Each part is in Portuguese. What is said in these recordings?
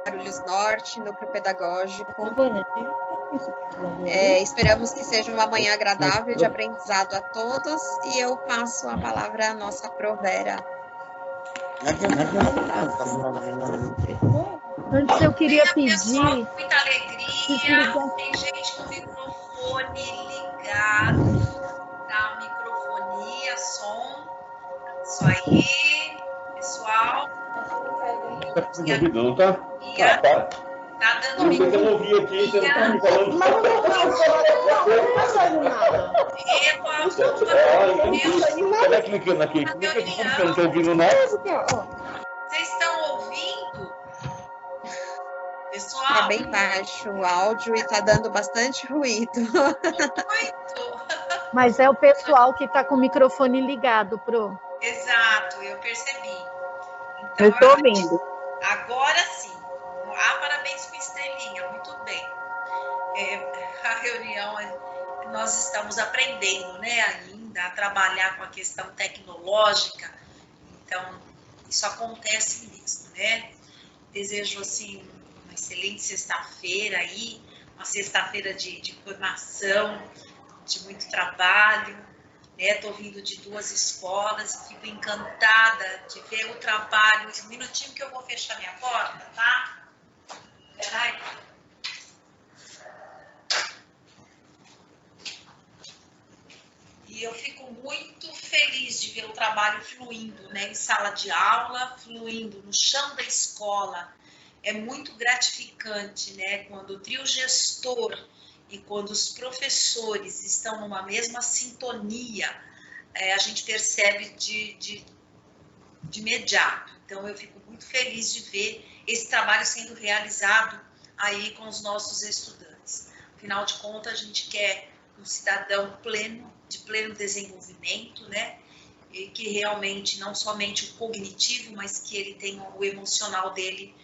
Guarulhos Norte, núcleo pedagógico. Esperamos que seja uma manhã agradável de aprendizado a todos e eu passo a palavra à nossa Provera. Antes eu queria pedir... Pessoal, com muita alegria, tem gente com o microfone ligado, tá? Microfonia, som, isso aí, pessoal. Não ouvi não, tá? Tá dando Eu não ouvi aqui, você não tá me falando. Mas não faz nada. Como é clicando aqui? Como é que eu não estou ouvindo nada? Vocês estão ouvindo? Pessoal? Tá bem baixo o áudio e tá dando bastante ruído. Muito. Mas é o pessoal que está com o microfone ligado, Pro. Exato, eu percebi. Então, Eu estou ouvindo. Agora sim. Parabéns com estrelinha, muito bem. A reunião, nós estamos aprendendo, né, ainda a trabalhar com a questão tecnológica. Então, isso acontece mesmo, né? Desejo, assim, uma excelente sexta-feira aí, uma sexta-feira de formação, de muito trabalho, né? Estou vindo de 2 escolas e fico encantada de ver o trabalho. Um minutinho que eu vou fechar minha porta, tá? Peraí. E eu fico muito feliz de ver o trabalho fluindo, né, em sala de aula, fluindo no chão da escola. É muito gratificante, né, quando o trio gestor e quando os professores estão numa mesma sintonia, a gente percebe de imediato. Então, eu fico muito feliz de ver esse trabalho sendo realizado aí com os nossos estudantes. Afinal de contas, a gente quer um cidadão pleno, de pleno desenvolvimento, né? E que realmente, não somente o cognitivo, mas que ele tenha o emocional dele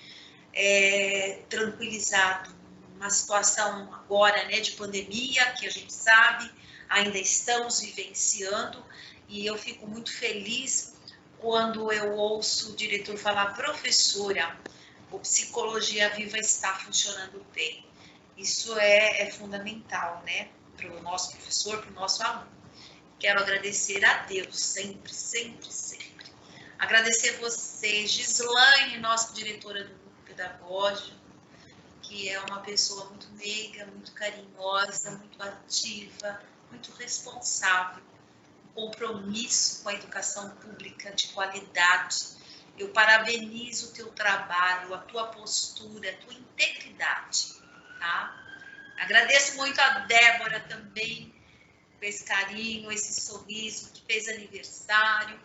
tranquilizado. Uma situação agora, né, de pandemia, que a gente sabe, ainda estamos vivenciando, e eu fico muito feliz quando eu ouço o diretor falar: professora, o Psicologia Viva está funcionando bem. Isso é fundamental, né, para o nosso professor, para o nosso aluno. Quero agradecer a Deus, sempre, sempre, sempre. Agradecer vocês, Gislaine, nossa diretora do grupo pedagógico, que é uma pessoa muito meiga, muito carinhosa, muito ativa, muito responsável. Compromisso com a educação pública de qualidade. Eu parabenizo o teu trabalho, a tua postura, a tua integridade, tá? Agradeço muito a Débora também, por esse carinho, esse sorriso, que fez aniversário,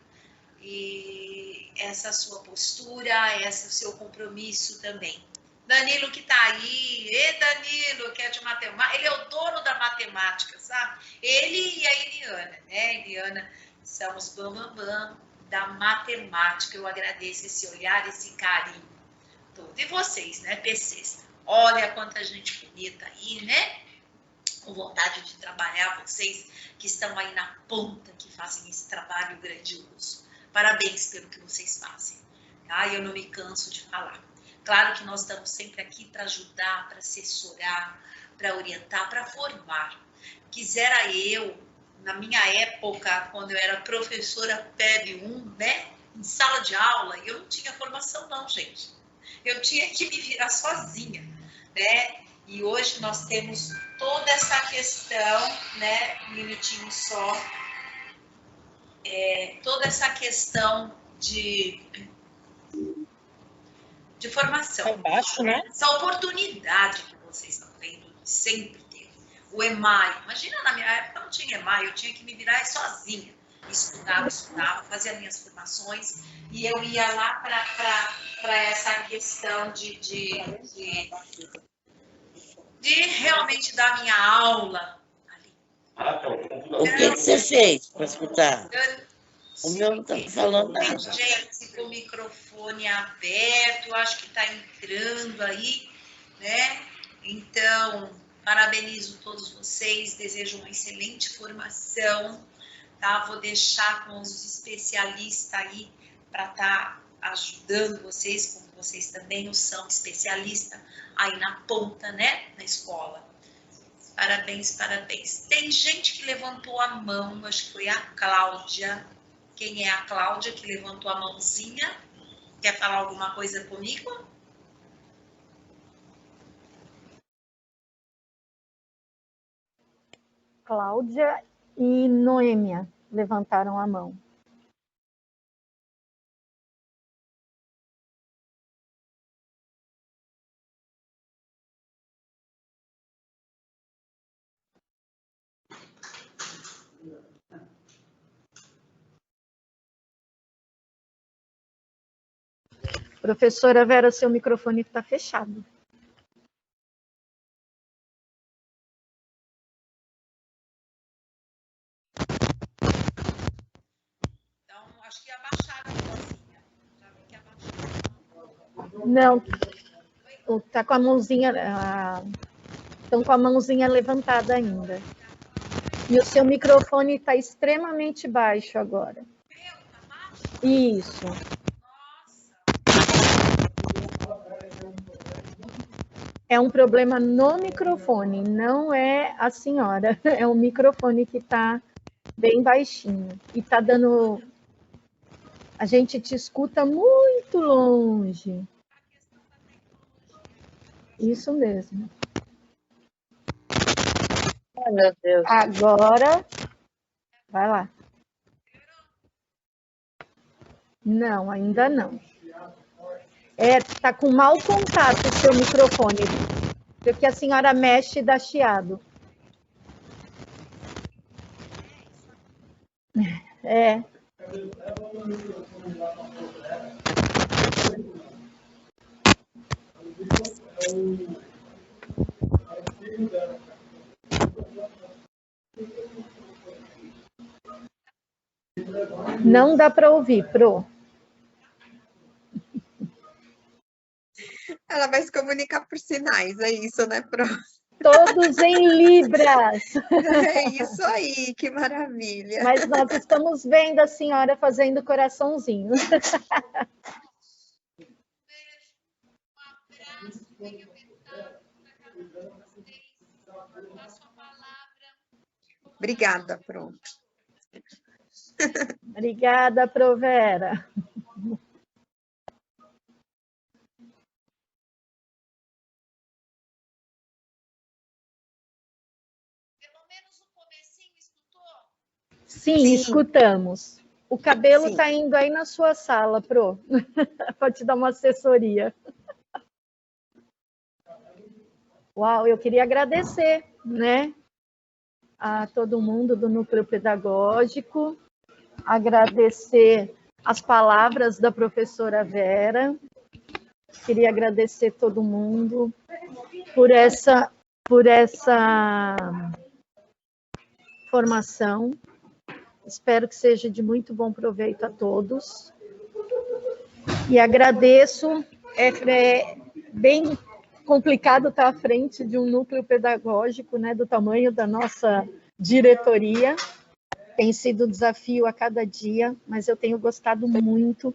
e essa sua postura, esse seu compromisso também. Danilo que tá aí, Danilo, que é de matemática, ele é o dono da matemática, sabe? Ele e a Eliana, né? Eliana, são os bambambam da matemática. Eu agradeço esse olhar, esse carinho todo. E vocês, né, PCs? Olha quanta gente bonita aí, né? Com vontade de trabalhar, vocês que estão aí na ponta, que fazem esse trabalho grandioso. Parabéns pelo que vocês fazem, tá? Eu não me canso de falar. Claro que nós estamos sempre aqui para ajudar, para assessorar, para orientar, para formar. Quisera eu, na minha época, quando eu era professora PEB 1, né, em sala de aula, eu não tinha formação não, gente. Eu tinha que me virar sozinha, né? E hoje nós temos toda essa questão, né, um minutinho só, toda essa questão de formação. É baixo, né? Essa oportunidade que vocês estão tendo, sempre teve. O EMAI, imagina, na minha época não tinha EMAI, eu tinha que me virar sozinha. Estudava, fazia minhas formações, e eu ia lá para essa questão de realmente dar minha aula ali. O que você fez para escutar? O meu não está falando nada. Tem gente com o microfone aberto, acho que está entrando aí, né? Então, parabenizo todos vocês, desejo uma excelente formação, tá? Vou deixar com os especialistas aí para estar ajudando vocês, como vocês também o são, especialista aí na ponta, né, na escola. Parabéns, parabéns. Tem gente que levantou a mão, acho que foi a Cláudia. Quem é a Cláudia que levantou a mãozinha? Quer falar alguma coisa comigo? Cláudia e Noêmia levantaram a mão. Professora Vera, seu microfone está fechado. Então, acho que abaixaram a vozinha. Já vi que abaixaram. Não, está com a mãozinha, estão com a mãozinha levantada ainda. E o seu microfone está extremamente baixo agora. Meu, tá baixo? Isso. É um problema no microfone, não é a senhora. É o microfone que está bem baixinho. E está dando... A gente te escuta muito longe. Isso mesmo. Ai, meu Deus. Agora, vai lá. Não, ainda não. Tá com mau contato o seu microfone, porque a senhora mexe e dá chiado. É. Não dá para ouvir, Pro. Ela vai se comunicar por sinais, é isso, né, Pro? Todos em libras. É isso aí, que maravilha. Mas nós estamos vendo a senhora fazendo coraçãozinho. Obrigada, Pro. Obrigada, Provera. Pelo menos o comecinho escutou? Sim, escutamos. O cabelo está indo aí na sua sala, Pro, para te dar uma assessoria. Uau, eu queria agradecer, né, a todo mundo do Núcleo Pedagógico, agradecer as palavras da professora Vera, queria agradecer todo mundo por essa formação. Espero que seja de muito bom proveito a todos. E agradeço, é bem complicado estar à frente de um núcleo pedagógico, né, do tamanho da nossa diretoria. Tem sido um desafio a cada dia, mas eu tenho gostado muito,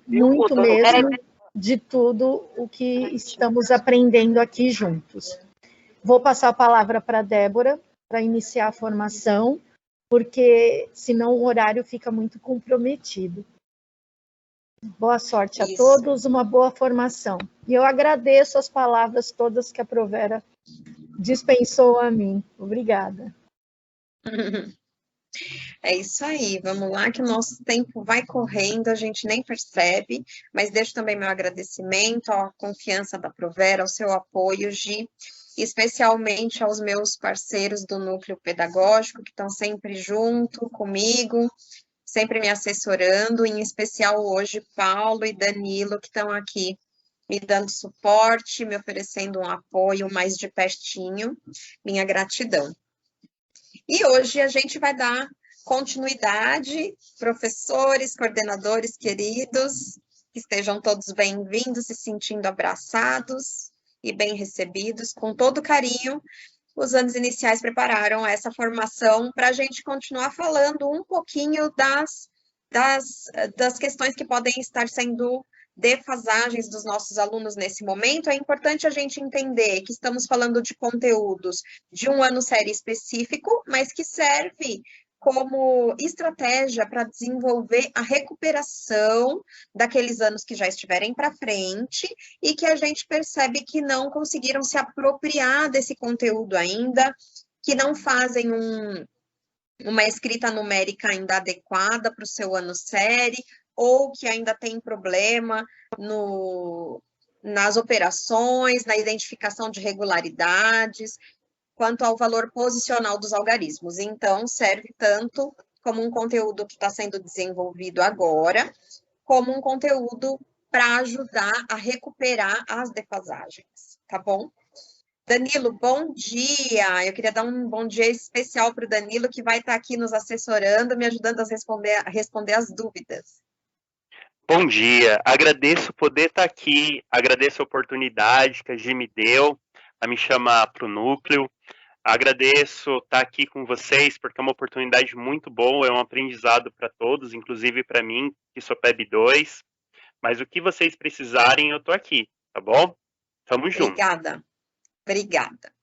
muito mesmo, de tudo o que estamos aprendendo aqui juntos. Vou passar a palavra para a Débora, para iniciar a formação, porque senão o horário fica muito comprometido. Boa sorte a todos, uma boa formação. E eu agradeço as palavras todas que a Provera dispensou a mim. Obrigada. É isso aí, vamos lá que o nosso tempo vai correndo, a gente nem percebe, mas deixo também meu agradecimento à confiança da Provera, ao seu apoio, Gi, especialmente aos meus parceiros do Núcleo Pedagógico, que estão sempre junto comigo, sempre me assessorando, em especial hoje Paulo e Danilo, que estão aqui me dando suporte, me oferecendo um apoio mais de pertinho, minha gratidão. E hoje a gente vai dar continuidade, professores, coordenadores queridos, que estejam todos bem-vindos, se sentindo abraçados e bem recebidos, com todo carinho. Os anos iniciais prepararam essa formação para a gente continuar falando um pouquinho das das questões que podem estar sendo defasagens dos nossos alunos nesse momento, é importante a gente entender que estamos falando de conteúdos de um ano série específico, mas que serve como estratégia para desenvolver a recuperação daqueles anos que já estiverem para frente e que a gente percebe que não conseguiram se apropriar desse conteúdo ainda, que não fazem uma escrita numérica ainda adequada para o seu ano série, ou que ainda tem problema nas operações, na identificação de regularidades, quanto ao valor posicional dos algarismos. Então, serve tanto como um conteúdo que está sendo desenvolvido agora, como um conteúdo para ajudar a recuperar as defasagens, tá bom? Danilo, bom dia. Eu queria dar um bom dia especial para o Danilo, que vai estar aqui nos assessorando, me ajudando a responder as dúvidas. Bom dia, agradeço poder estar aqui, agradeço a oportunidade que a Gi me deu a me chamar para o núcleo, agradeço estar aqui com vocês, porque é uma oportunidade muito boa, é um aprendizado para todos, inclusive para mim, que sou PEB 2, mas o que vocês precisarem, eu estou aqui, tá bom? Tamo junto. Obrigada.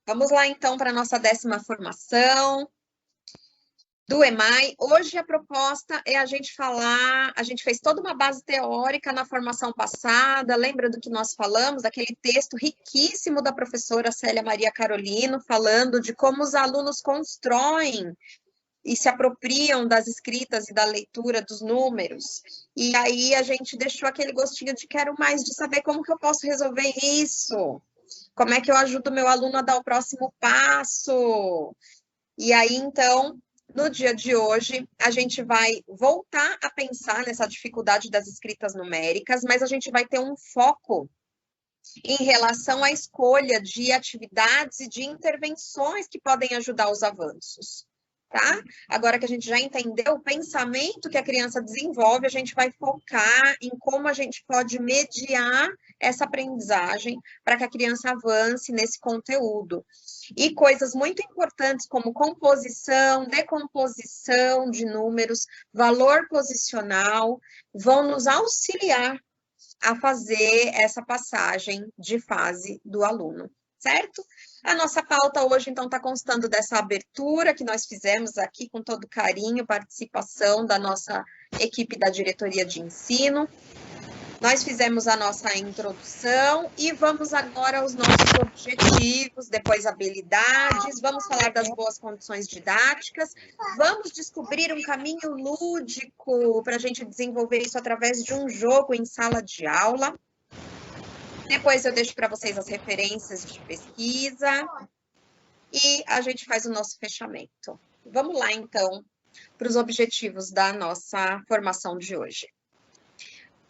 Vamos lá, então, para a nossa 10ª formação do EMAI. Hoje a proposta é a gente fez toda uma base teórica na formação passada, lembra do que nós falamos, daquele texto riquíssimo da professora Célia Maria Carolino, falando de como os alunos constroem e se apropriam das escritas e da leitura dos números. E aí a gente deixou aquele gostinho de quero mais, de saber como que eu posso resolver isso, como é que eu ajudo meu aluno a dar o próximo passo. E aí, então, no dia de hoje, a gente vai voltar a pensar nessa dificuldade das escritas numéricas, mas a gente vai ter um foco em relação à escolha de atividades e de intervenções que podem ajudar os avanços, tá? Agora que a gente já entendeu o pensamento que a criança desenvolve, a gente vai focar em como a gente pode mediar essa aprendizagem para que a criança avance nesse conteúdo. E coisas muito importantes como composição, decomposição de números, valor posicional, vão nos auxiliar a fazer essa passagem de fase do aluno, certo? A nossa pauta hoje, então, está constando dessa abertura que nós fizemos aqui com todo carinho, participação da nossa equipe da diretoria de ensino. Nós fizemos a nossa introdução e vamos agora aos nossos objetivos, depois habilidades, vamos falar das boas condições didáticas, vamos descobrir um caminho lúdico para a gente desenvolver isso através de um jogo em sala de aula. Depois eu deixo para vocês as referências de pesquisa e a gente faz o nosso fechamento. Vamos lá, então, para os objetivos da nossa formação de hoje.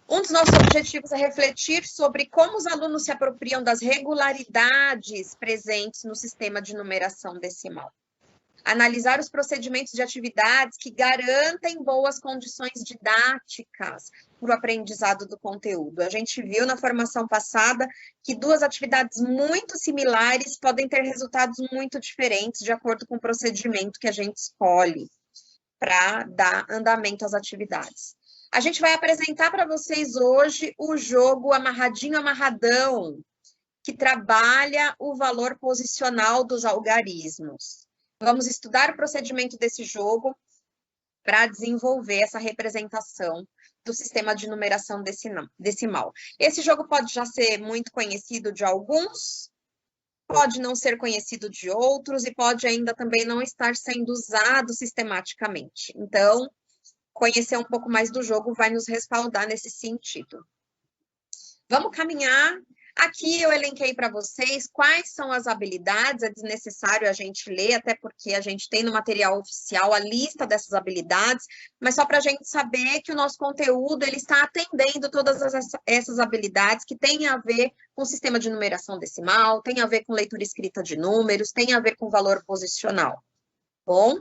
Um dos nossos objetivos é refletir sobre como os alunos se apropriam das regularidades presentes no sistema de numeração decimal. Analisar os procedimentos de atividades que garantem boas condições didáticas para o aprendizado do conteúdo. A gente viu na formação passada que duas atividades muito similares podem ter resultados muito diferentes de acordo com o procedimento que a gente escolhe para dar andamento às atividades. A gente vai apresentar para vocês hoje o jogo Amarradinho Amarradão, que trabalha o valor posicional dos algarismos. Vamos estudar o procedimento desse jogo para desenvolver essa representação do sistema de numeração decimal. Esse jogo pode já ser muito conhecido de alguns, pode não ser conhecido de outros e pode ainda também não estar sendo usado sistematicamente. Então, conhecer um pouco mais do jogo vai nos respaldar nesse sentido. Vamos caminhar. Aqui eu elenquei para vocês quais são as habilidades, é desnecessário a gente ler, até porque a gente tem no material oficial a lista dessas habilidades, mas só para a gente saber que o nosso conteúdo ele está atendendo todas essas habilidades que têm a ver com o sistema de numeração decimal, tem a ver com leitura e escrita de números, tem a ver com valor posicional. Bom?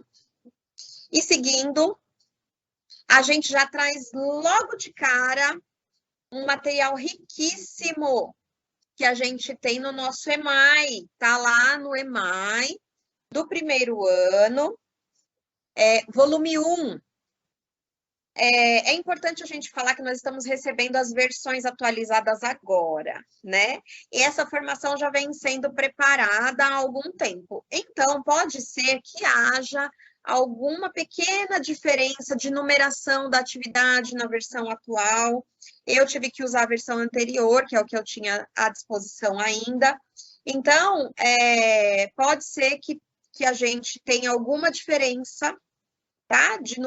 E seguindo, a gente já traz logo de cara um material riquíssimo que a gente tem no nosso EMAI, tá lá no EMAI do primeiro ano, volume 1. É importante a gente falar que nós estamos recebendo as versões atualizadas agora, né? E essa formação já vem sendo preparada há algum tempo. Então, pode ser que haja alguma pequena diferença de numeração da atividade na versão atual. Eu tive que usar a versão anterior, que é o que eu tinha à disposição ainda. Então, pode ser que a gente tenha alguma diferença, tá? De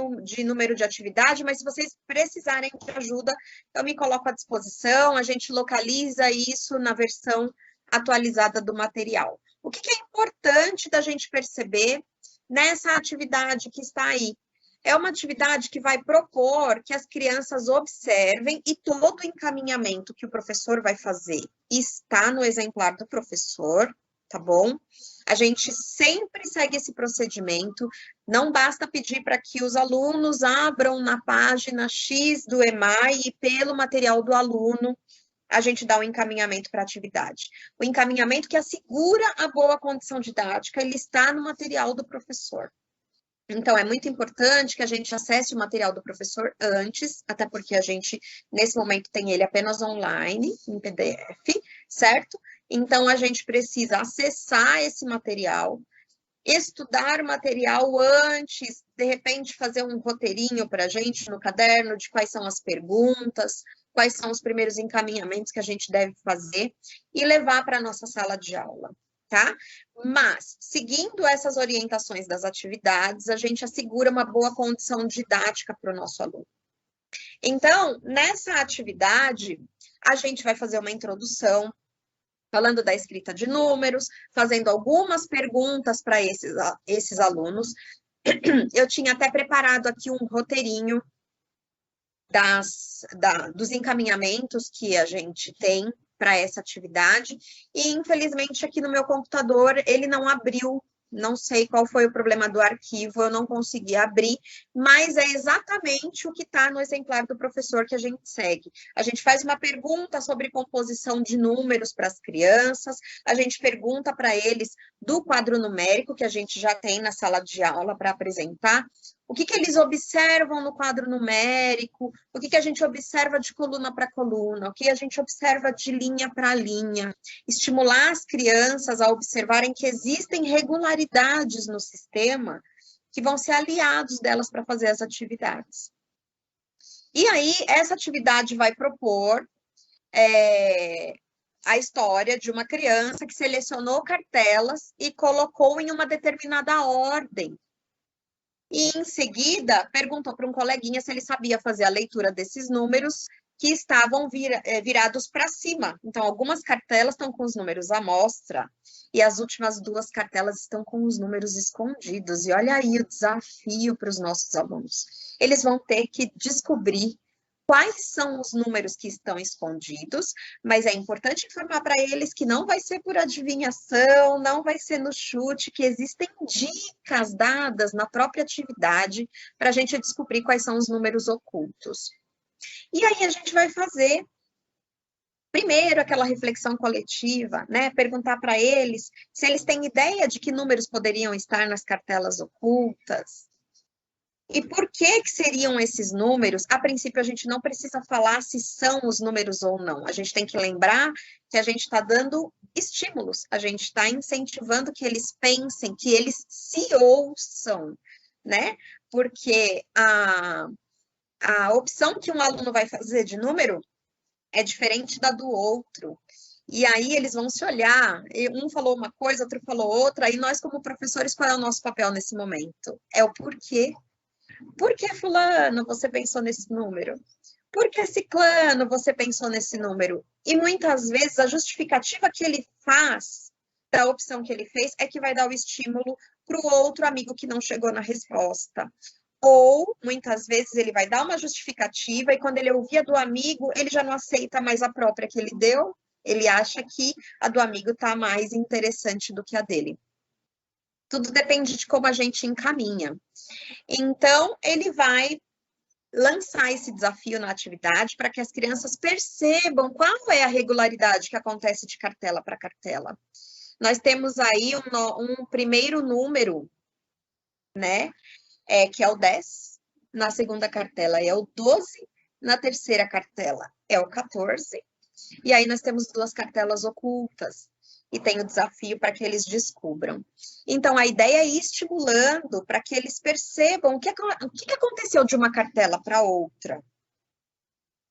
número de atividade, mas se vocês precisarem de ajuda, eu me coloco à disposição, a gente localiza isso na versão atualizada do material. O que é importante da gente perceber nessa atividade que está aí? É uma atividade que vai propor que as crianças observem e todo o encaminhamento que o professor vai fazer está no exemplar do professor, tá bom? A gente sempre segue esse procedimento, não basta pedir para que os alunos abram na página X do EMAI e pelo material do aluno, a gente dá o encaminhamento para a atividade. O encaminhamento que assegura a boa condição didática, ele está no material do professor. Então, é muito importante que a gente acesse o material do professor antes, até porque a gente, nesse momento, tem ele apenas online, em PDF, certo? Então, a gente precisa acessar esse material, estudar o material antes, de repente, fazer um roteirinho para a gente no caderno de quais são as perguntas, quais são os primeiros encaminhamentos que a gente deve fazer e levar para a nossa sala de aula. Tá? Mas, seguindo essas orientações das atividades, a gente assegura uma boa condição didática para o nosso aluno. Então, nessa atividade, a gente vai fazer uma introdução, falando da escrita de números, fazendo algumas perguntas para esses alunos. Eu tinha até preparado aqui um roteirinho dos encaminhamentos que a gente tem para essa atividade, e infelizmente aqui no meu computador ele não abriu, não sei qual foi o problema do arquivo, eu não consegui abrir, mas é exatamente o que está no exemplar do professor que a gente segue. A gente faz uma pergunta sobre composição de números para as crianças, a gente pergunta para eles do quadro numérico, que a gente já tem na sala de aula para apresentar, o que eles observam no quadro numérico, o que a gente observa de coluna para coluna, o que a gente observa de linha para linha. Estimular as crianças a observarem que existem regularidades no sistema que vão ser aliados delas para fazer as atividades. E aí, essa atividade vai propor a história de uma criança que selecionou cartelas e colocou em uma determinada ordem. E, em seguida, perguntou para um coleguinha se ele sabia fazer a leitura desses números que estavam virados para cima. Então, algumas cartelas estão com os números à mostra e as últimas duas cartelas estão com os números escondidos. E olha aí o desafio para os nossos alunos. Eles vão ter que descobrir quais são os números que estão escondidos, mas é importante informar para eles que não vai ser por adivinhação, não vai ser no chute, que existem dicas dadas na própria atividade para a gente descobrir quais são os números ocultos. E aí a gente vai fazer, primeiro, aquela reflexão coletiva, né? Perguntar para eles se eles têm ideia de que números poderiam estar nas cartelas ocultas. E por que seriam esses números? A princípio, a gente não precisa falar se são os números ou não. A gente tem que lembrar que a gente está dando estímulos, a gente está incentivando que eles pensem, que eles se ouçam, né? Porque a opção que um aluno vai fazer de número é diferente da do outro. E aí eles vão se olhar, um falou uma coisa, outro falou outra, e nós, como professores, qual é o nosso papel nesse momento? É o porquê. Por que, fulano, você pensou nesse número? Por que, ciclano, você pensou nesse número? E muitas vezes a justificativa que ele faz da opção que ele fez é que vai dar o estímulo para o outro amigo que não chegou na resposta. Ou, muitas vezes, ele vai dar uma justificativa e quando ele ouvir a do amigo, ele já não aceita mais a própria que ele deu, ele acha que a do amigo está mais interessante do que a dele. Tudo depende de como a gente encaminha. Então, ele vai lançar esse desafio na atividade para que as crianças percebam qual é a regularidade que acontece de cartela para cartela. Nós temos aí um primeiro número, né, que é o 10, na segunda cartela é o 12, na terceira cartela é o 14, e aí nós temos 2 cartelas ocultas, e tem o desafio para que eles descubram. Então, a ideia é ir estimulando para que eles percebam o que aconteceu de uma cartela para outra.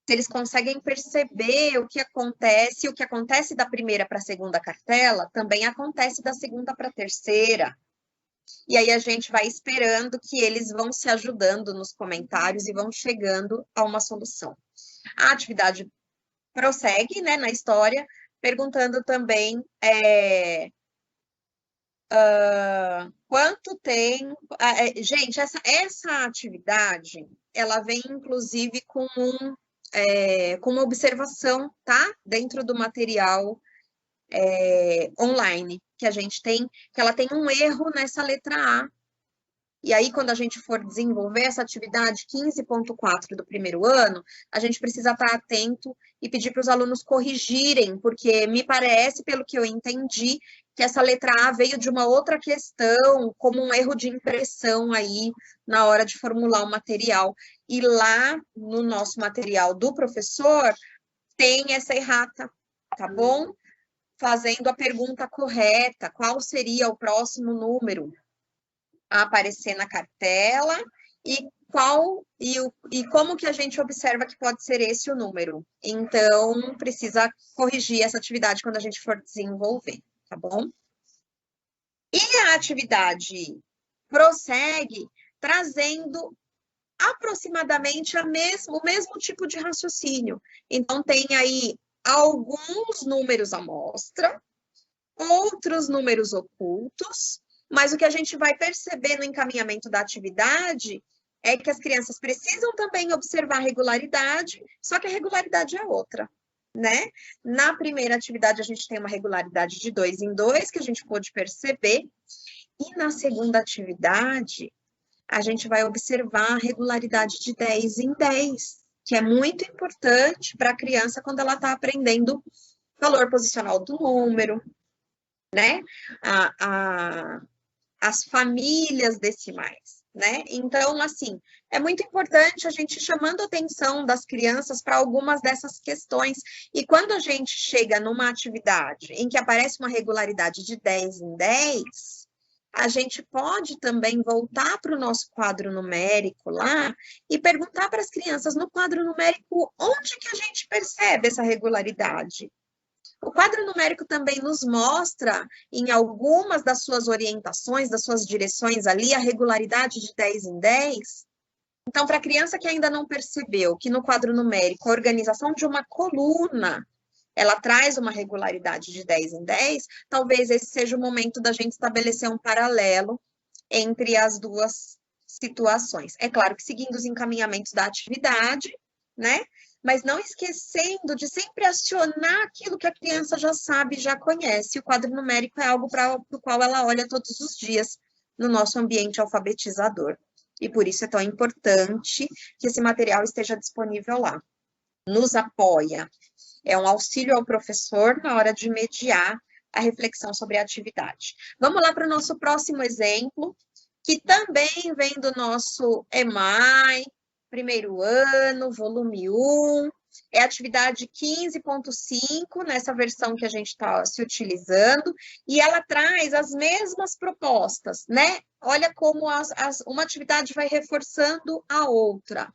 Se eles conseguem perceber o que acontece da primeira para a segunda cartela, também acontece da segunda para a terceira. E aí a gente vai esperando que eles vão se ajudando nos comentários e vão chegando a uma solução. A atividade prossegue, né, na história, perguntando também quanto tempo... gente, essa atividade, ela vem, inclusive, com uma observação, tá? Dentro do material online que a gente tem, que ela tem um erro nessa letra A. E aí, quando a gente for desenvolver essa atividade 15.4 do primeiro ano, a gente precisa estar atento e pedir para os alunos corrigirem, porque me parece, pelo que eu entendi, que essa letra A veio de uma outra questão, como um erro de impressão aí na hora de formular o material. E lá no nosso material do professor, tem essa errata, tá bom? Fazendo a pergunta correta, qual seria o próximo número a aparecer na cartela e como que a gente observa que pode ser esse o número. Então, precisa corrigir essa atividade quando a gente for desenvolver, tá bom? E a atividade prossegue trazendo aproximadamente o mesmo tipo de raciocínio. Então, tem aí alguns números à mostra, outros números ocultos, mas o que a gente vai perceber no encaminhamento da atividade é que as crianças precisam também observar a regularidade, só que a regularidade é outra, né? Na primeira atividade, a gente tem uma regularidade de 2 em 2, que a gente pôde perceber, e na segunda atividade, a gente vai observar a regularidade de 10 em 10, que é muito importante para a criança quando ela está aprendendo valor posicional do número, né? As famílias decimais, né? Então, assim, é muito importante a gente chamando a atenção das crianças para algumas dessas questões. E quando a gente chega numa atividade em que aparece uma regularidade de 10 em 10, a gente pode também voltar para o nosso quadro numérico lá e perguntar para as crianças no quadro numérico onde que a gente percebe essa regularidade. O quadro numérico também nos mostra, em algumas das suas orientações, das suas direções ali, a regularidade de 10 em 10. Então, para a criança que ainda não percebeu que no quadro numérico a organização de uma coluna, ela traz uma regularidade de 10 em 10, talvez esse seja o momento da gente estabelecer um paralelo entre as duas situações. É claro que seguindo os encaminhamentos da atividade, né? Mas não esquecendo de sempre acionar aquilo que a criança já sabe, já conhece. O quadro numérico é algo para o qual ela olha todos os dias no nosso ambiente alfabetizador. E por isso é tão importante que esse material esteja disponível lá. Nos apoia. É um auxílio ao professor na hora de mediar a reflexão sobre a atividade. Vamos lá para o nosso próximo exemplo, que também vem do nosso EMAI, primeiro ano, volume 1, é a atividade 15.5, nessa versão que a gente está se utilizando, e ela traz as mesmas propostas, né? Olha como uma atividade vai reforçando a outra.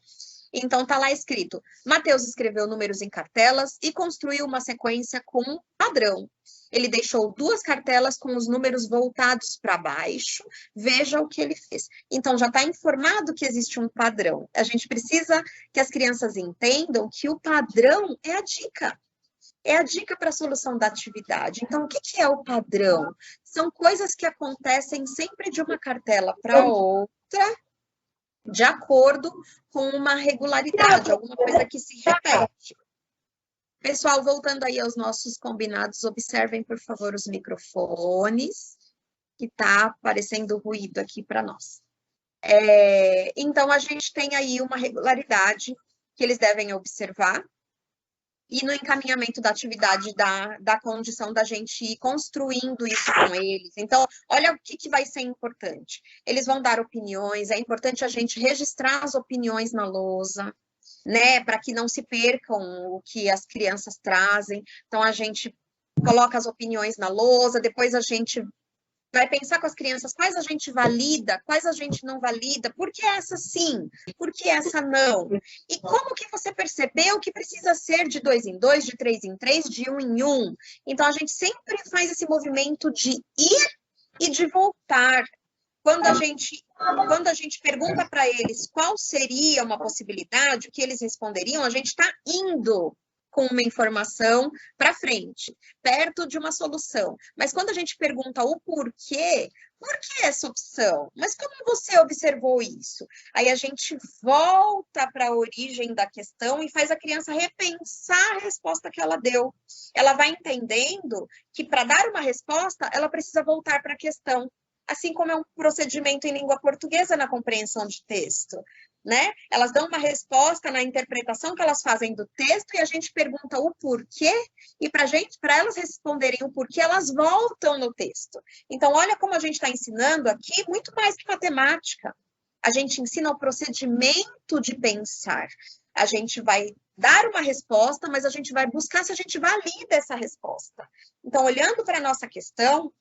Então, está lá escrito, Mateus escreveu números em cartelas e construiu uma sequência com padrão. Ele deixou 2 cartelas com os números voltados para baixo, veja o que ele fez. Então, já está informado que existe um padrão. A gente precisa que as crianças entendam que o padrão é a dica. É a dica para a solução da atividade. Então, o que é o padrão? São coisas que acontecem sempre de uma cartela para outra, de acordo com uma regularidade, alguma coisa que se repete. Pessoal, voltando aí aos nossos combinados, observem, por favor, os microfones, que está aparecendo ruído aqui para nós. Então, a gente tem aí uma regularidade que eles devem observar. e no encaminhamento da atividade da condição da gente ir construindo isso com eles. Então, olha o que vai ser importante. Eles vão dar opiniões, é importante a gente registrar as opiniões na lousa, né, para que não se percam o que as crianças trazem. Então, a gente coloca as opiniões na lousa, depois a gente vai pensar com as crianças quais a gente valida, quais a gente não valida, por que essa sim, por que essa não? E como que você percebeu que precisa ser de 2 em 2, de 3 em 3, de 1 em 1? Então, a gente sempre faz esse movimento de ir e de voltar. Quando a gente pergunta para eles qual seria uma possibilidade, o que eles responderiam, a gente está indo com uma informação para frente, perto de uma solução. Mas quando a gente pergunta o porquê, por que essa opção? Mas como você observou isso? Aí a gente volta para a origem da questão e faz a criança repensar a resposta que ela deu. Ela vai entendendo que para dar uma resposta, ela precisa voltar para a questão. Assim como é um procedimento em língua portuguesa na compreensão de texto. Né? Elas dão uma resposta na interpretação que elas fazem do texto e a gente pergunta o porquê e para elas responderem o porquê, elas voltam no texto. Então, olha como a gente está ensinando aqui muito mais que matemática. A gente ensina o procedimento de pensar. A gente vai dar uma resposta, mas a gente vai buscar se a gente valida essa resposta. Então, olhando para a nossa questão,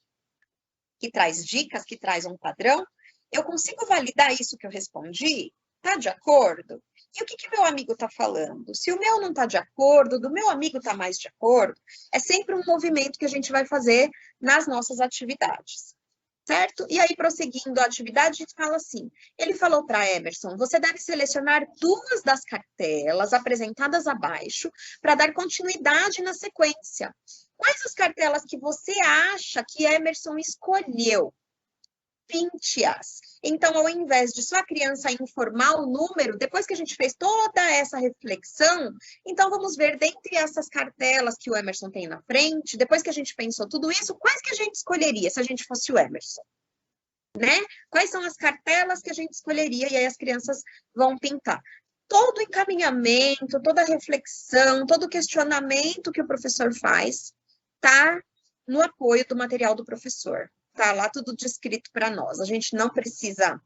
que traz dicas, que traz um padrão, eu consigo validar isso que eu respondi? Está de acordo? E o que meu amigo está falando? Se o meu não está de acordo, do meu amigo está mais de acordo, é sempre um movimento que a gente vai fazer nas nossas atividades, certo? E aí, prosseguindo a atividade, a gente fala assim, ele falou para Emerson, você deve selecionar 2 das cartelas apresentadas abaixo para dar continuidade na sequência. Quais as cartelas que você acha que Emerson escolheu? Pinte-as. Então, ao invés de só a criança informar o número, depois que a gente fez toda essa reflexão, então vamos ver dentre essas cartelas que o Emerson tem na frente, depois que a gente pensou tudo isso, quais que a gente escolheria se a gente fosse o Emerson? Né? Quais são as cartelas que a gente escolheria? E aí as crianças vão pintar. Todo o encaminhamento, toda a reflexão, todo o questionamento que o professor faz está no apoio do material do professor. Tá lá tudo descrito para nós. A gente não precisa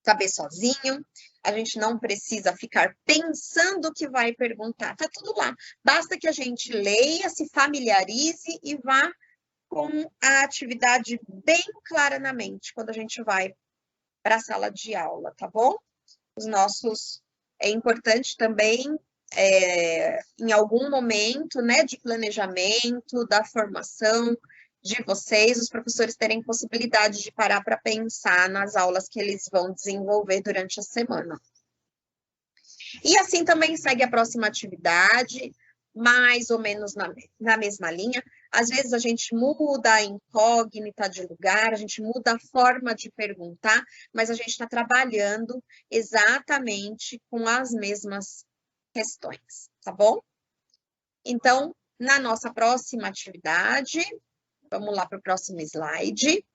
saber sozinho, a gente não precisa ficar pensando o que vai perguntar. Tá tudo lá. Basta que a gente leia, se familiarize e vá com a atividade bem clara na mente quando a gente vai para a sala de aula, tá bom? É importante também, em algum momento, né, de planejamento, da formação, de vocês, os professores terem possibilidade de parar para pensar nas aulas que eles vão desenvolver durante a semana. E assim também segue a próxima atividade, mais ou menos na mesma linha. Às vezes a gente muda a incógnita de lugar, a gente muda a forma de perguntar, mas a gente está trabalhando exatamente com as mesmas questões, tá bom? Então, na nossa próxima atividade, vamos lá para o próximo slide.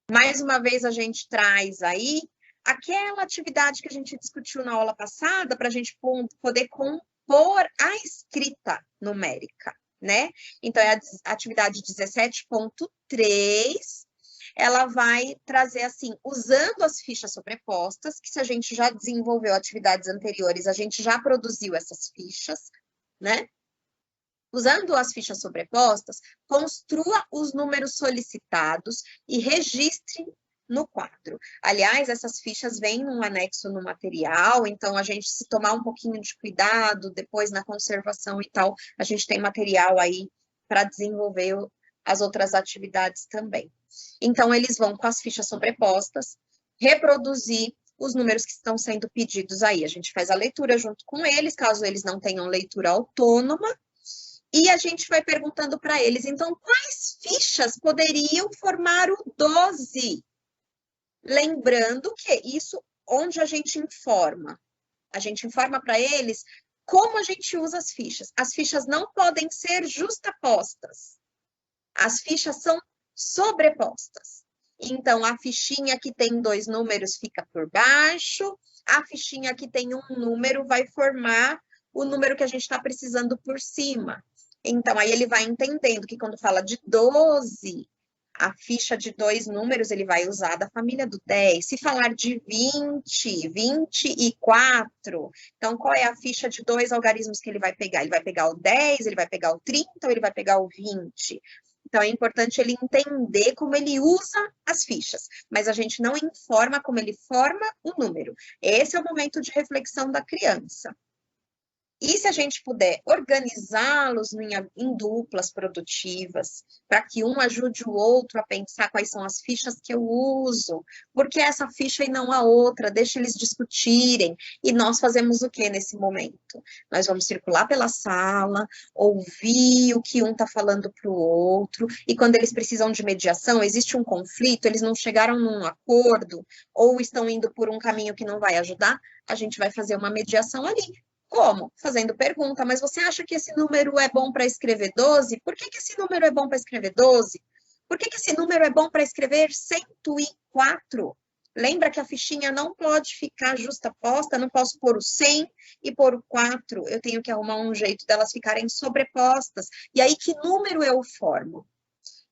Mais uma vez, a gente traz aí aquela atividade que a gente discutiu na aula passada para a gente poder compor a escrita numérica, né? Então, é a atividade 17.3. Ela vai trazer assim, usando as fichas sobrepostas, que se a gente já desenvolveu atividades anteriores, a gente já produziu essas fichas, né? Usando as fichas sobrepostas, construa os números solicitados e registre no quadro. Aliás, essas fichas vêm num anexo no material, então a gente, se tomar um pouquinho de cuidado, depois na conservação e tal, a gente tem material aí para desenvolver as outras atividades também. Então, eles vão com as fichas sobrepostas, reproduzir os números que estão sendo pedidos aí. A gente faz a leitura junto com eles, caso eles não tenham leitura autônoma, e a gente vai perguntando para eles, então, quais fichas poderiam formar o 12? Lembrando que isso, onde a gente informa para eles como a gente usa as fichas. As fichas não podem ser justapostas. As fichas são sobrepostas. Então, a fichinha que tem 2 números fica por baixo, a fichinha que tem 1 número vai formar o número que a gente está precisando por cima. Então, aí ele vai entendendo que quando fala de 12, a ficha de 2 números, ele vai usar da família do 10. Se falar de 20, 24, então qual é a ficha de 2 algarismos que ele vai pegar? Ele vai pegar o 10, ele vai pegar o 30 ou ele vai pegar o 20? Então, é importante ele entender como ele usa as fichas, mas a gente não informa como ele forma o número. Esse é o momento de reflexão da criança. E se a gente puder organizá-los em duplas produtivas, para que um ajude o outro a pensar quais são as fichas que eu uso, por que essa ficha e não a outra, deixa eles discutirem, e nós fazemos o que nesse momento? Nós vamos circular pela sala, ouvir o que um está falando para o outro, e quando eles precisam de mediação, existe um conflito, eles não chegaram num acordo, ou estão indo por um caminho que não vai ajudar, a gente vai fazer uma mediação ali. Como? Fazendo pergunta, mas você acha que esse número é bom para escrever 12? Por que esse número é bom para escrever 12? Por que esse número é bom para escrever 104? Lembra que a fichinha não pode ficar justaposta, não posso pôr o 100 e pôr o 4. Eu tenho que arrumar um jeito delas ficarem sobrepostas. E aí, que número eu formo?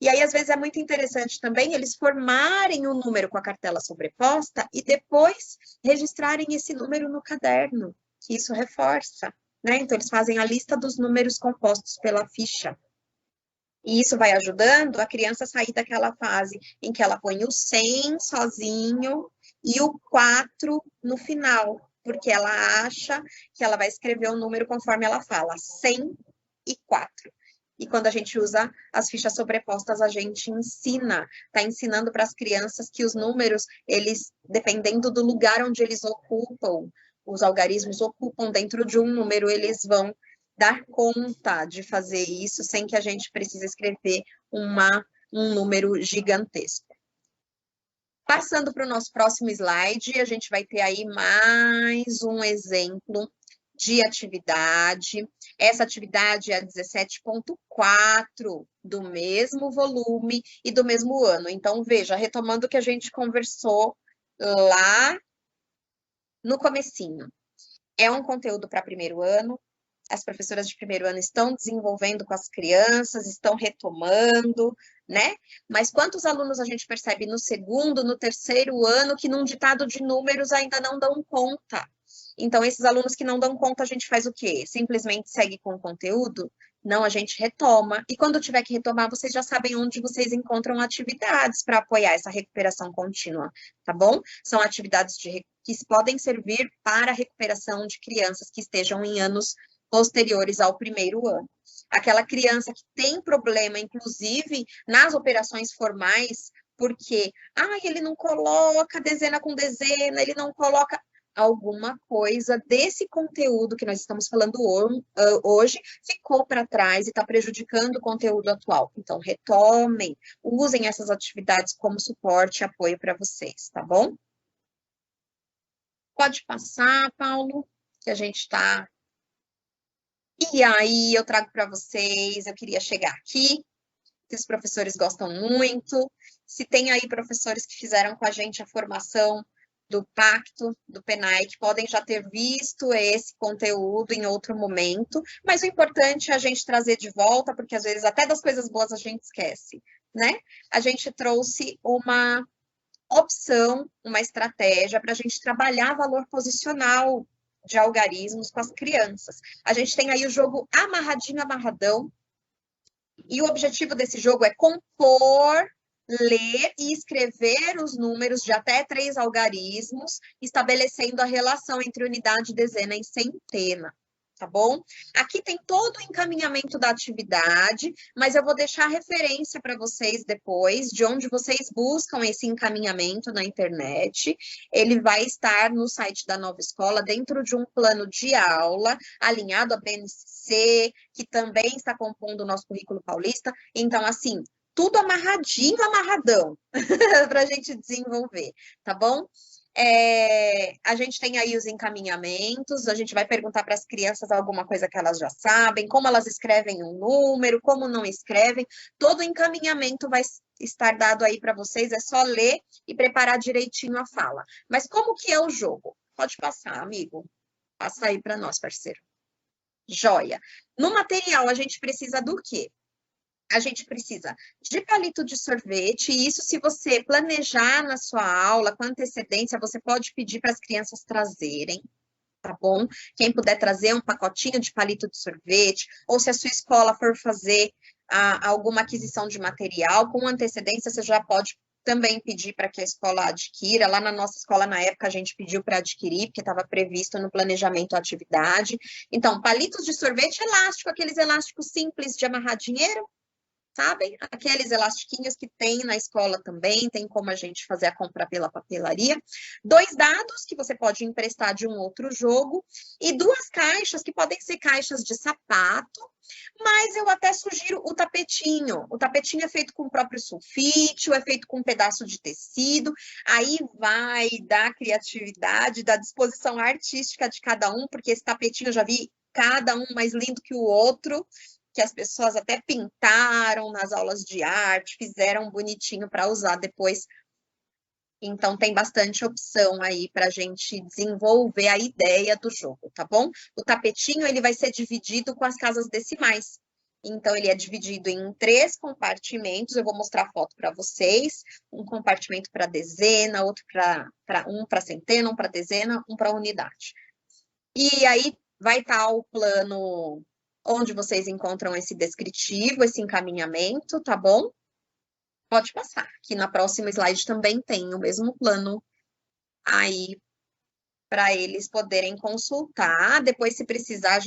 E aí, às vezes, é muito interessante também eles formarem o número com a cartela sobreposta e depois registrarem esse número no caderno. Que isso reforça, né? Então, eles fazem a lista dos números compostos pela ficha. E isso vai ajudando a criança a sair daquela fase em que ela põe o 100 sozinho e o 4 no final, porque ela acha que ela vai escrever o número conforme ela fala, 104. E quando a gente usa as fichas sobrepostas, a gente está ensinando para as crianças que os números, eles, dependendo do lugar onde eles ocupam, os algarismos ocupam dentro de um número, eles vão dar conta de fazer isso sem que a gente precise escrever um número gigantesco. Passando para o nosso próximo slide, a gente vai ter aí mais um exemplo de atividade. Essa atividade é a 17.4 do mesmo volume e do mesmo ano. Então, veja, retomando o que a gente conversou lá no comecinho. É um conteúdo para primeiro ano, as professoras de primeiro ano estão desenvolvendo com as crianças, estão retomando, né? Mas quantos alunos a gente percebe no segundo, no terceiro ano, que num ditado de números ainda não dão conta? Então, esses alunos que não dão conta, a gente faz o quê? Simplesmente segue com o conteúdo? Não, a gente retoma. E quando tiver que retomar, vocês já sabem onde vocês encontram atividades para apoiar essa recuperação contínua, tá bom? São atividades que podem servir para a recuperação de crianças que estejam em anos posteriores ao primeiro ano. Aquela criança que tem problema, inclusive, nas operações formais, porque, ele não coloca dezena com dezena, ele não coloca alguma coisa desse conteúdo que nós estamos falando hoje ficou para trás e está prejudicando o conteúdo atual. Então, retomem, usem essas atividades como suporte e apoio para vocês, tá bom? Pode passar, Paulo, que a gente está... E aí, eu trago para vocês, eu queria chegar aqui, que os professores gostam muito, se tem aí professores que fizeram com a gente a formação do Pacto, do PENAI, que podem já ter visto esse conteúdo em outro momento, mas o importante é a gente trazer de volta, porque às vezes até das coisas boas a gente esquece, né? A gente trouxe uma opção, uma estratégia para a gente trabalhar valor posicional de algarismos com as crianças. A gente tem aí o jogo Amarradinho Amarradão, e o objetivo desse jogo é compor, ler e escrever os números de até 3 algarismos, estabelecendo a relação entre unidade, dezena e centena, tá bom? Aqui tem todo o encaminhamento da atividade, mas eu vou deixar a referência para vocês depois, de onde vocês buscam esse encaminhamento na internet. Ele vai estar no site da Nova Escola, dentro de um plano de aula, alinhado à BNCC, que também está compondo o nosso currículo paulista. Então, assim, tudo amarradinho, amarradão, para a gente desenvolver, tá bom? A gente tem aí os encaminhamentos, a gente vai perguntar para as crianças alguma coisa que elas já sabem, como elas escrevem um número, como não escrevem, todo o encaminhamento vai estar dado aí para vocês, é só ler e preparar direitinho a fala. Mas como que é o jogo? Pode passar, amigo. Passa aí para nós, parceiro. Joia. No material, a gente precisa do quê? A gente precisa de palito de sorvete, e isso, se você planejar na sua aula com antecedência, você pode pedir para as crianças trazerem, tá bom? Quem puder trazer um pacotinho de palito de sorvete, ou se a sua escola for fazer alguma aquisição de material, com antecedência, você já pode também pedir para que a escola adquira. Lá na nossa escola, na época, a gente pediu para adquirir, porque estava previsto no planejamento da atividade. Então, palitos de sorvete elástico, aqueles elásticos simples de amarrar dinheiro, sabem? Aqueles elastiquinhos que tem na escola também, tem como a gente fazer a compra pela papelaria. 2 dados que você pode emprestar de um outro jogo, e 2 caixas que podem ser caixas de sapato, mas eu até sugiro o tapetinho. O tapetinho é feito com o próprio sulfite, ou é feito com um pedaço de tecido, aí vai da criatividade, da disposição artística de cada um, porque esse tapetinho eu já vi cada um mais lindo que o outro, que as pessoas até pintaram nas aulas de arte, fizeram bonitinho para usar depois. Então, tem bastante opção aí para a gente desenvolver a ideia do jogo, tá bom? O tapetinho, ele vai ser dividido com as casas decimais. Então, ele é dividido em 3 compartimentos, eu vou mostrar a foto para vocês. Um compartimento para dezena, outro um para centena, um para dezena, um para unidade. E aí, vai estar o plano onde vocês encontram esse descritivo, esse encaminhamento, tá bom? Pode passar, que na próxima slide também tem o mesmo plano aí para eles poderem consultar. Depois, se precisar,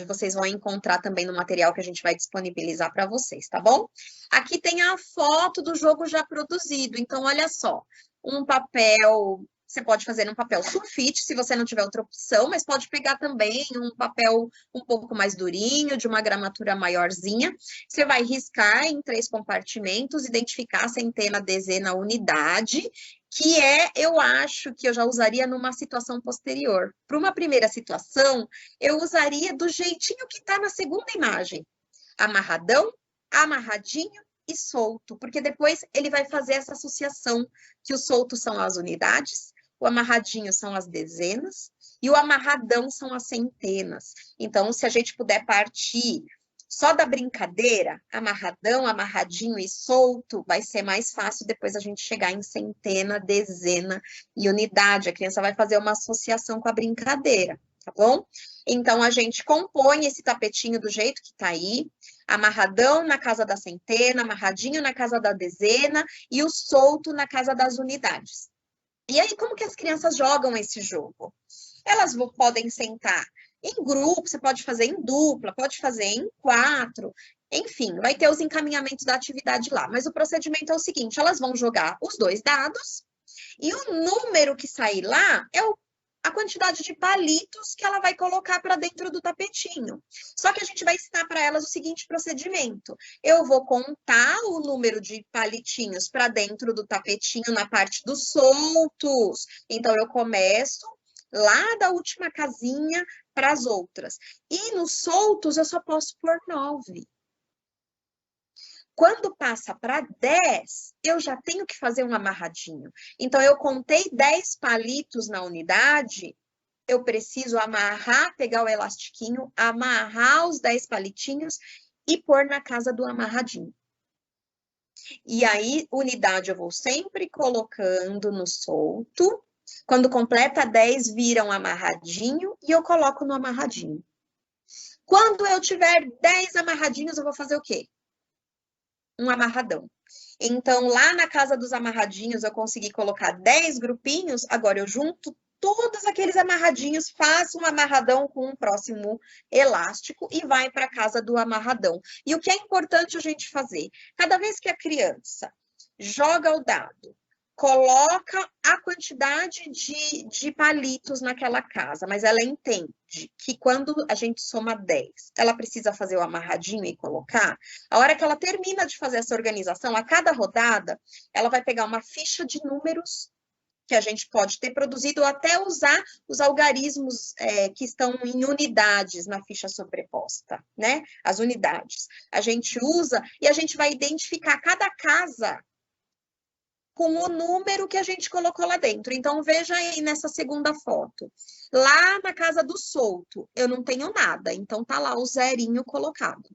vocês vão encontrar também no material que a gente vai disponibilizar para vocês, tá bom? Aqui tem a foto do jogo já produzido. Então, olha só, um papel... Você pode fazer um papel sulfite, se você não tiver outra opção, mas pode pegar também um papel um pouco mais durinho, de uma gramatura maiorzinha. Você vai riscar em 3 compartimentos, identificar a centena, dezena, unidade, que eu acho que eu já usaria numa situação posterior. Para uma primeira situação, eu usaria do jeitinho que está na segunda imagem. Amarradão, amarradinho e solto, porque depois ele vai fazer essa associação, que os soltos são as unidades, o amarradinho são as dezenas e o amarradão são as centenas. Então, se a gente puder partir só da brincadeira, amarradão, amarradinho e solto, vai ser mais fácil depois a gente chegar em centena, dezena e unidade. A criança vai fazer uma associação com a brincadeira, tá bom? Então, a gente compõe esse tapetinho do jeito que tá aí, amarradão na casa da centena, amarradinho na casa da dezena e o solto na casa das unidades. E aí, como que as crianças jogam esse jogo? Elas podem sentar em grupo, você pode fazer em dupla, pode fazer em 4, enfim, vai ter os encaminhamentos da atividade lá. Mas o procedimento é o seguinte, elas vão jogar os 2 dados e o número que sair lá é a quantidade de palitos que ela vai colocar para dentro do tapetinho. Só que a gente vai ensinar para elas o seguinte procedimento. Eu vou contar o número de palitinhos para dentro do tapetinho na parte dos soltos. Então, eu começo lá da última casinha para as outras. E nos soltos, eu só posso pôr 9. Quando passa para 10, eu já tenho que fazer um amarradinho. Então, eu contei 10 palitos na unidade, eu preciso amarrar, pegar o elastiquinho, amarrar os 10 palitinhos e pôr na casa do amarradinho. E aí, unidade eu vou sempre colocando no solto. Quando completa 10, vira um amarradinho e eu coloco no amarradinho. Quando eu tiver 10 amarradinhos, eu vou fazer o quê? Um amarradão. Então, lá na casa dos amarradinhos, eu consegui colocar 10 grupinhos, agora eu junto todos aqueles amarradinhos, faço um amarradão com um próximo elástico e vai para a casa do amarradão. E o que é importante a gente fazer? Cada vez que a criança joga o dado, coloca a quantidade de palitos naquela casa, mas ela entende que quando a gente soma 10, ela precisa fazer o amarradinho e colocar. A hora que ela termina de fazer essa organização, a cada rodada, ela vai pegar uma ficha de números que a gente pode ter produzido, ou até usar os algarismos que estão em unidades na ficha sobreposta, né? As unidades. A gente usa e a gente vai identificar cada casa com o número que a gente colocou lá dentro. Então, veja aí nessa segunda foto. Lá na casa do solto, eu não tenho nada, então tá lá o zerinho colocado.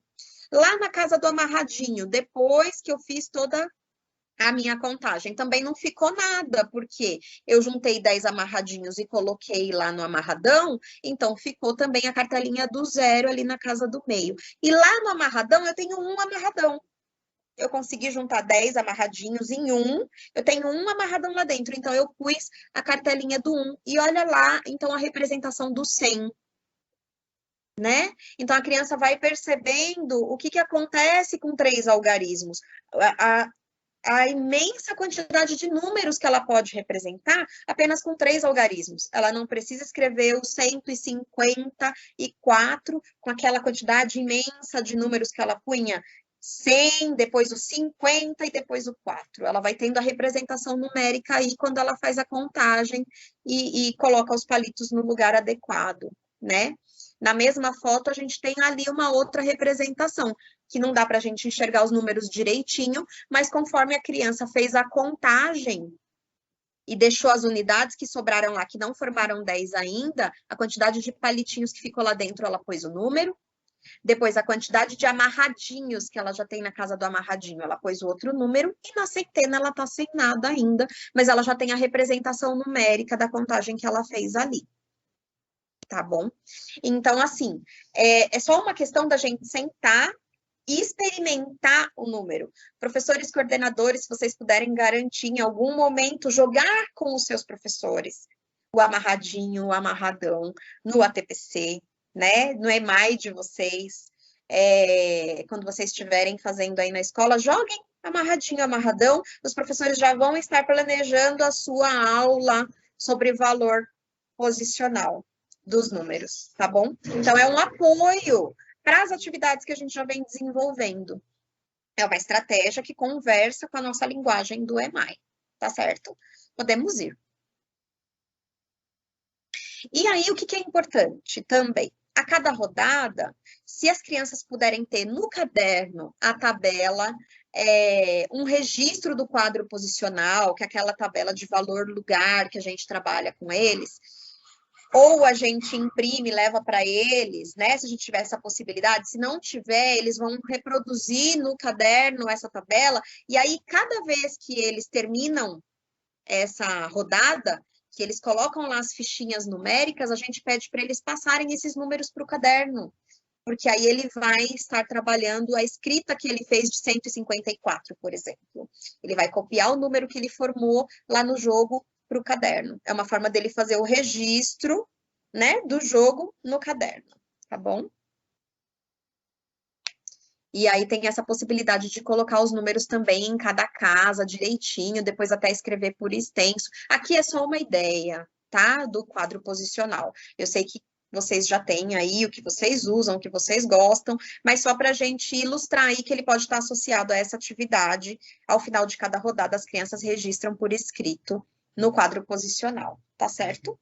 Lá na casa do amarradinho, depois que eu fiz toda a minha contagem, também não ficou nada, porque eu juntei 10 amarradinhos e coloquei lá no amarradão, então ficou também a cartelinha do 0 ali na casa do meio. E lá no amarradão, eu tenho um amarradão. Eu consegui juntar 10 amarradinhos em um, eu tenho um amarradão lá dentro, então eu pus a cartelinha do 1. E olha lá, então, a representação do 100. Né? Então, a criança vai percebendo o que acontece com 3 algarismos. A imensa quantidade de números que ela pode representar apenas com 3 algarismos. Ela não precisa escrever o 154 com aquela quantidade imensa de números que ela punha 100, depois o 50 e depois o 4. Ela vai tendo a representação numérica aí quando ela faz a contagem e coloca os palitos no lugar adequado, né? Na mesma foto, a gente tem ali uma outra representação, que não dá para a gente enxergar os números direitinho, mas conforme a criança fez a contagem e deixou as unidades que sobraram lá, que não formaram 10 ainda, a quantidade de palitinhos que ficou lá dentro, ela pôs o número. Depois, a quantidade de amarradinhos que ela já tem na casa do amarradinho, ela pôs o outro número. E na centena, ela tá sem nada ainda, mas ela já tem a representação numérica da contagem que ela fez ali. Tá bom? Então, assim, é só uma questão da gente sentar e experimentar o número. Professores coordenadores, se vocês puderem garantir em algum momento, jogar com os seus professores o amarradinho, o amarradão, no ATPC, né? No EMAI de vocês, quando vocês estiverem fazendo aí na escola, joguem amarradinho, amarradão, os professores já vão estar planejando a sua aula sobre valor posicional dos números, tá bom? Então, é um apoio para as atividades que a gente já vem desenvolvendo. É uma estratégia que conversa com a nossa linguagem do EMAI, tá certo? Podemos ir. E aí, o que é importante também? A cada rodada, se as crianças puderem ter no caderno a tabela, um registro do quadro posicional, que é aquela tabela de valor lugar que a gente trabalha com eles, ou a gente imprime, leva para eles, né? Se a gente tiver essa possibilidade, se não tiver, eles vão reproduzir no caderno essa tabela, e aí, cada vez que eles terminam essa rodada, que eles colocam lá as fichinhas numéricas, a gente pede para eles passarem esses números para o caderno, porque aí ele vai estar trabalhando a escrita que ele fez de 154, por exemplo. Ele vai copiar o número que ele formou lá no jogo para o caderno. É uma forma dele fazer o registro, né, do jogo no caderno, tá bom? E aí tem essa possibilidade de colocar os números também em cada casa, direitinho, depois até escrever por extenso. Aqui é só uma ideia, tá? Do quadro posicional. Eu sei que vocês já têm aí o que vocês usam, o que vocês gostam, mas só para a gente ilustrar aí que ele pode estar associado a essa atividade. Ao final de cada rodada, as crianças registram por escrito no quadro posicional, tá certo?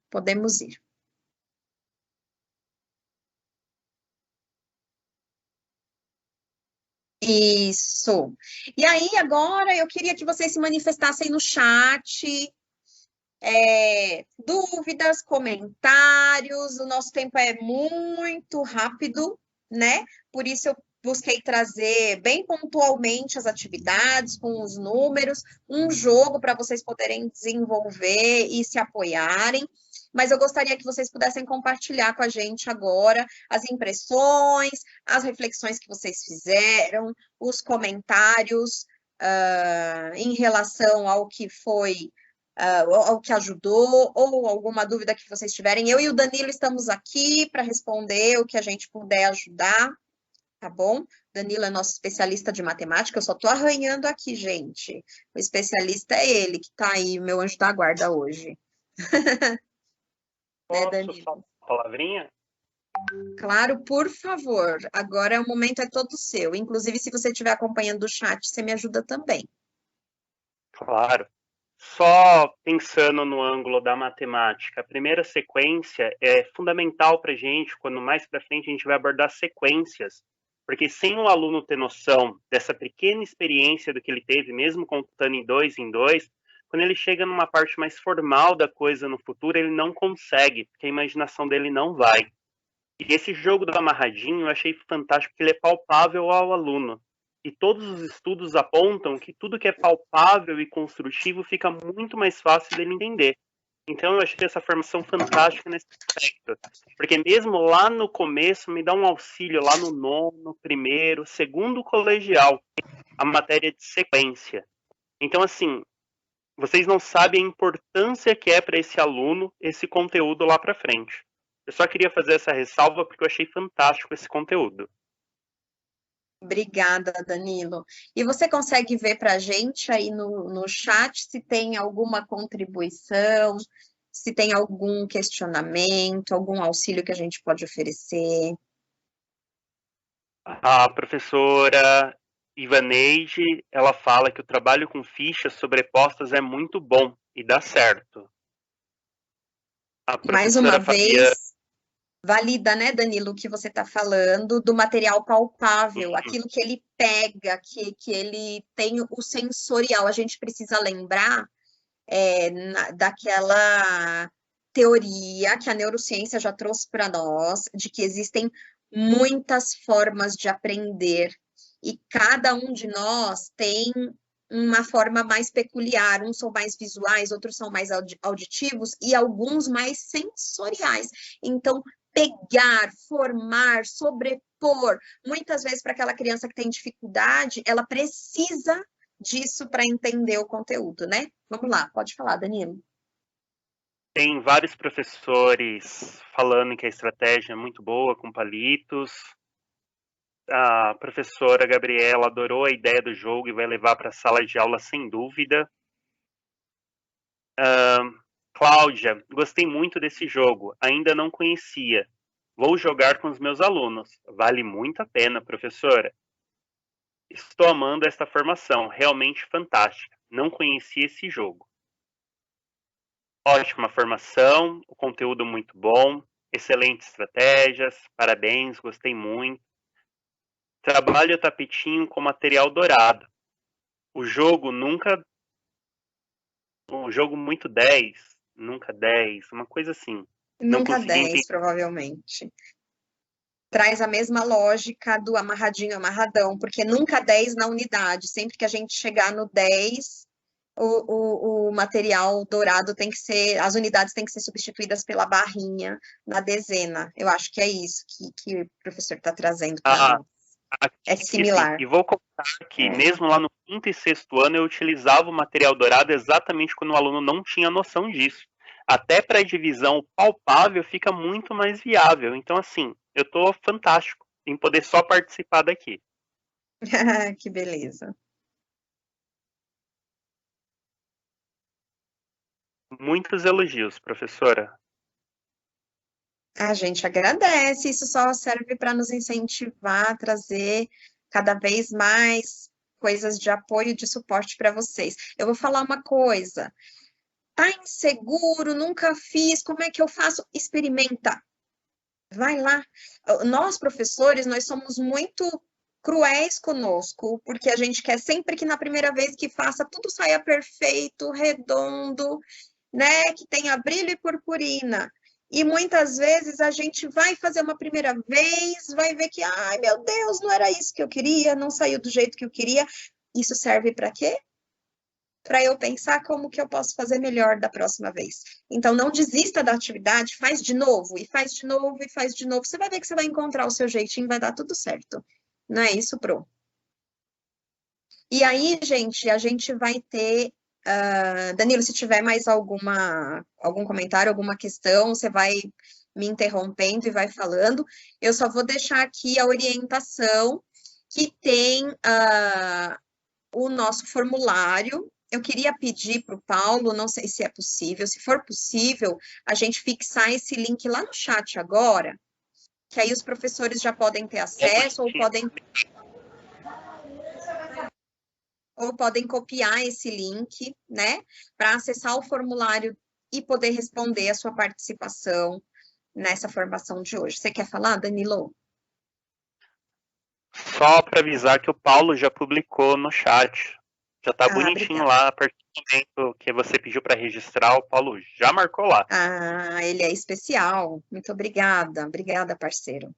Podemos ir. Isso. E aí, agora, eu queria que vocês se manifestassem no chat, dúvidas, comentários. O nosso tempo é muito rápido, né? Por isso, eu busquei trazer bem pontualmente as atividades, com os números, um jogo para vocês poderem desenvolver e se apoiarem. Mas eu gostaria que vocês pudessem compartilhar com a gente agora as impressões, as reflexões que vocês fizeram, os comentários em relação ao que foi, ao que ajudou, ou alguma dúvida que vocês tiverem. Eu e o Danilo estamos aqui para responder o que a gente puder ajudar, tá bom? Danilo é nosso especialista de matemática, eu só estou arranhando aqui, gente. O especialista é ele, que está aí, o meu anjo da guarda hoje. Posso falar uma palavrinha? Claro, por favor. Agora o momento é todo seu. Inclusive, se você estiver acompanhando o chat, você me ajuda também. Claro. Só pensando no ângulo da matemática, a primeira sequência é fundamental para a gente, quando mais para frente a gente vai abordar sequências, Porque sem o aluno ter noção dessa pequena experiência do que ele teve, mesmo contando em dois, quando ele chega numa parte mais formal da coisa no futuro, ele não consegue, porque a imaginação dele não vai. E esse jogo do amarradinho eu achei fantástico, porque ele é palpável ao aluno. E todos os estudos apontam que tudo que é palpável e construtivo fica muito mais fácil dele entender. Então eu achei essa formação fantástica nesse aspecto. Porque mesmo lá no começo, me dá um auxílio lá no nono, primeiro, segundo colegial, a matéria de sequência. Então, assim, vocês não sabem a importância que é para esse aluno esse conteúdo lá para frente. Eu só queria fazer essa ressalva porque eu achei fantástico esse conteúdo. Obrigada, Danilo. E você consegue ver para a gente aí no chat se tem alguma contribuição, se tem algum questionamento, algum auxílio que a gente pode oferecer? A professora Ivaneide, ela fala que o trabalho com fichas sobrepostas é muito bom e dá certo. Mais uma vez, valida, né, Danilo, o que você está falando do material palpável, aquilo que ele pega, que ele tem o sensorial. A gente precisa lembrar daquela teoria que a neurociência já trouxe para nós, de que existem muitas formas de aprender, e cada um de nós tem uma forma mais peculiar, uns são mais visuais, outros são mais auditivos, e alguns mais sensoriais. Então, pegar, formar, sobrepor, muitas vezes para aquela criança que tem dificuldade, ela precisa disso para entender o conteúdo, né? Vamos lá, pode falar, Danilo. Tem vários professores falando que a estratégia é muito boa com palitos. A professora Gabriela adorou a ideia do jogo e vai levar para a sala de aula sem dúvida. Cláudia, gostei muito desse jogo, ainda não conhecia. Vou jogar com os meus alunos. Vale muito a pena, professora. Estou amando esta formação, realmente fantástica. Não conhecia esse jogo. Ótima formação, o conteúdo muito bom, excelentes estratégias, parabéns, gostei muito. Trabalhe o tapetinho com material dourado. O jogo muito 10, nunca 10, uma coisa assim. Nunca 10, provavelmente. Traz a mesma lógica do amarradinho, amarradão, porque nunca 10 na unidade. Sempre que a gente chegar no 10, o material dourado tem que ser, as unidades têm que ser substituídas pela barrinha na dezena. Eu acho que é isso que o professor está trazendo para nós. É similar. E vou contar que mesmo lá no 5º e 6º ano eu utilizava o material dourado exatamente quando o aluno não tinha noção disso. Até para a divisão palpável fica muito mais viável. Então, assim, eu estou fantástico em poder só participar daqui. Que beleza. Muitos elogios, professora. A gente agradece, isso só serve para nos incentivar a trazer cada vez mais coisas de apoio e de suporte para vocês. Eu vou falar uma coisa. Tá inseguro, nunca fiz, como é que eu faço? Experimenta. Vai lá. Nós, professores, nós somos muito cruéis conosco, porque a gente quer sempre que na primeira vez que faça tudo saia perfeito, redondo, né? Que tenha brilho e purpurina. E muitas vezes a gente vai fazer uma primeira vez, vai ver que, ai meu Deus, não era isso que eu queria, não saiu do jeito que eu queria. Isso serve para quê? Para eu pensar como que eu posso fazer melhor da próxima vez. Então, não desista da atividade, faz de novo, e faz de novo, e faz de novo. Você vai ver que você vai encontrar o seu jeitinho, vai dar tudo certo. Não é isso, Pro? E aí, gente, a gente vai ter... Danilo, se tiver mais algum comentário, alguma questão, você vai me interrompendo e vai falando. Eu só vou deixar aqui a orientação que tem o nosso formulário. Eu queria pedir para o Paulo, não sei se é possível, se for possível, a gente fixar esse link lá no chat agora, que aí os professores já podem ter acesso ou podem copiar esse link, né, para acessar o formulário e poder responder a sua participação nessa formação de hoje. Você quer falar, Danilo? só para avisar que o Paulo já publicou no chat. Já tá bonitinho obrigada. lá, a partir do momento que você pediu para registrar, o Paulo já marcou lá. Ah, ele é especial. Muito obrigada. Obrigada, parceiro.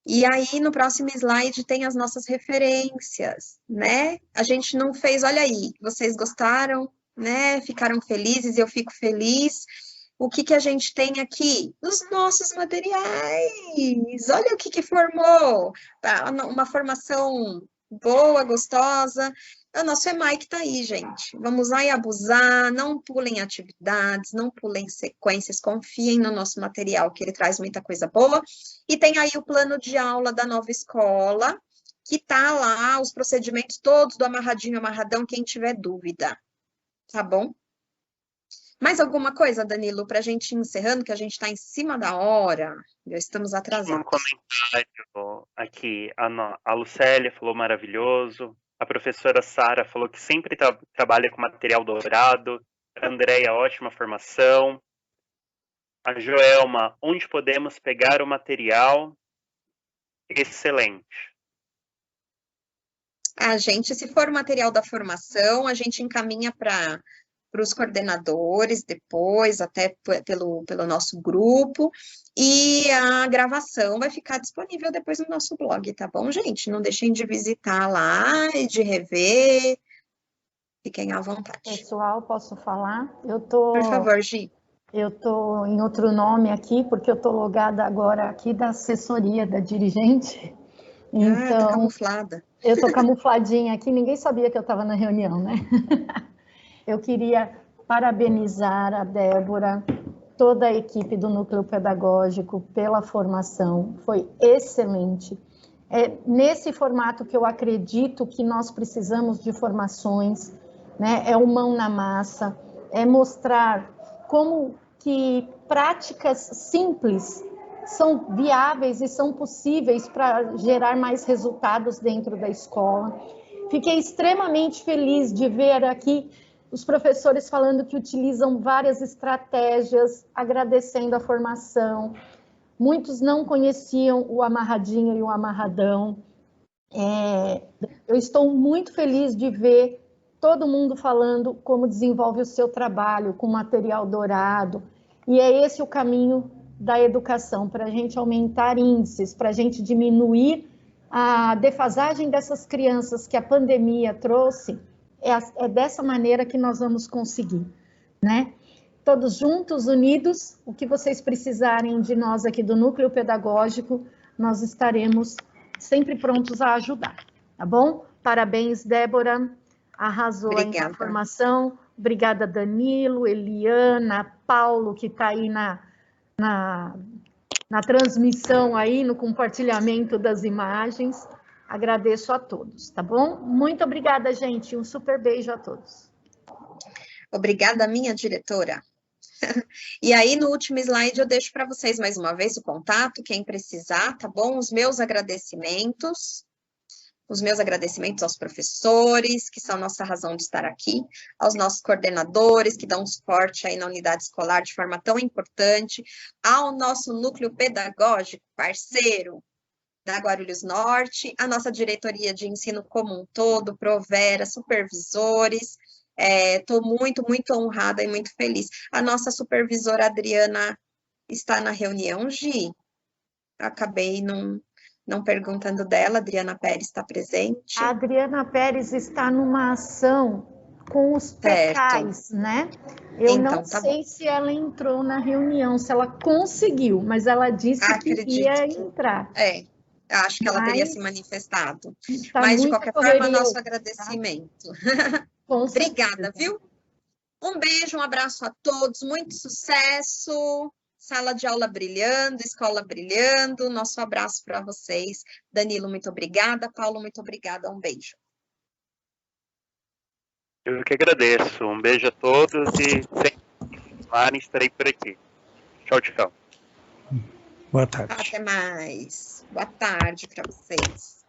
E aí, no próximo slide, tem as nossas referências, né? A gente não fez, olha aí, vocês gostaram, né? Ficaram felizes, eu fico feliz. O que que a gente tem aqui? Os nossos materiais. Olha o que formou. Uma formação boa, gostosa. O nosso EMAI que tá aí, gente. Vamos usar e abusar, não pulem atividades, não pulem sequências, confiem no nosso material, que ele traz muita coisa boa. E tem aí o plano de aula da nova escola, que tá lá, os procedimentos todos do amarradinho, amarradão, quem tiver dúvida. Tá bom? Mais alguma coisa, Danilo, para a gente ir encerrando, que a gente está em cima da hora, já estamos atrasados. Um comentário aqui, a Lucélia falou maravilhoso, a professora Sara falou que sempre trabalha com material dourado, a Andréia, ótima formação, a Joelma, onde podemos pegar o material? Excelente. A gente, se for material da formação, a gente encaminha para os coordenadores depois, até pelo nosso grupo, e a gravação vai ficar disponível depois no nosso blog, tá bom, gente? Não deixem de visitar lá e de rever, fiquem à vontade. Pessoal, posso falar? Por favor, Gi. Eu tô em outro nome aqui, porque eu tô logada agora aqui da assessoria da dirigente. Então, tá camuflada. Eu tô camufladinha aqui, ninguém sabia que eu estava na reunião, né? Eu queria parabenizar a Débora, toda a equipe do Núcleo Pedagógico pela formação, foi excelente. É nesse formato que eu acredito que nós precisamos de formações, né? É o mão na massa, é mostrar como que práticas simples são viáveis e são possíveis para gerar mais resultados dentro da escola. Fiquei extremamente feliz de ver aqui os professores falando que utilizam várias estratégias, agradecendo a formação. Muitos não conheciam o amarradinho e o amarradão. Eu estou muito feliz de ver todo mundo falando como desenvolve o seu trabalho com material dourado. E é esse o caminho da educação, para a gente aumentar índices, para a gente diminuir a defasagem dessas crianças que a pandemia trouxe. É dessa maneira que nós vamos conseguir, né? Todos juntos, unidos, o que vocês precisarem de nós aqui do Núcleo Pedagógico, nós estaremos sempre prontos a ajudar, tá bom? Parabéns, Débora, arrasou aí na formação. Obrigada, Danilo, Eliana, Paulo, que está aí na transmissão aí, no compartilhamento das imagens. Agradeço a todos, tá bom? Muito obrigada, gente. Um super beijo a todos. Obrigada, minha diretora. E aí, no último slide, eu deixo para vocês mais uma vez o contato, quem precisar, tá bom? Os meus agradecimentos aos professores, que são nossa razão de estar aqui, aos nossos coordenadores, que dão suporte aí na unidade escolar de forma tão importante, ao nosso núcleo pedagógico, parceiro da Guarulhos Norte, a nossa diretoria de ensino como um todo, Provera, supervisores. Estou muito, muito honrada e muito feliz. A nossa supervisora Adriana está na reunião, Gi? Acabei não perguntando dela. Adriana Pérez está presente? A Adriana Pérez está numa ação com os PECAIs, né? Eu então, não sei se ela entrou na reunião, se ela conseguiu, mas ela disse que ia entrar. Acho que ela teria se manifestado. Mas, de qualquer forma, nosso agradecimento. Obrigada, viu? Um beijo, um abraço a todos, muito sucesso. Sala de aula brilhando, escola brilhando. Nosso abraço para vocês. Danilo, muito obrigada. Paulo, muito obrigada. Um beijo. Eu que agradeço. Um beijo a todos e sempre estarei por aqui. Tchau, tchau. Boa tarde. Até mais. Boa tarde para vocês.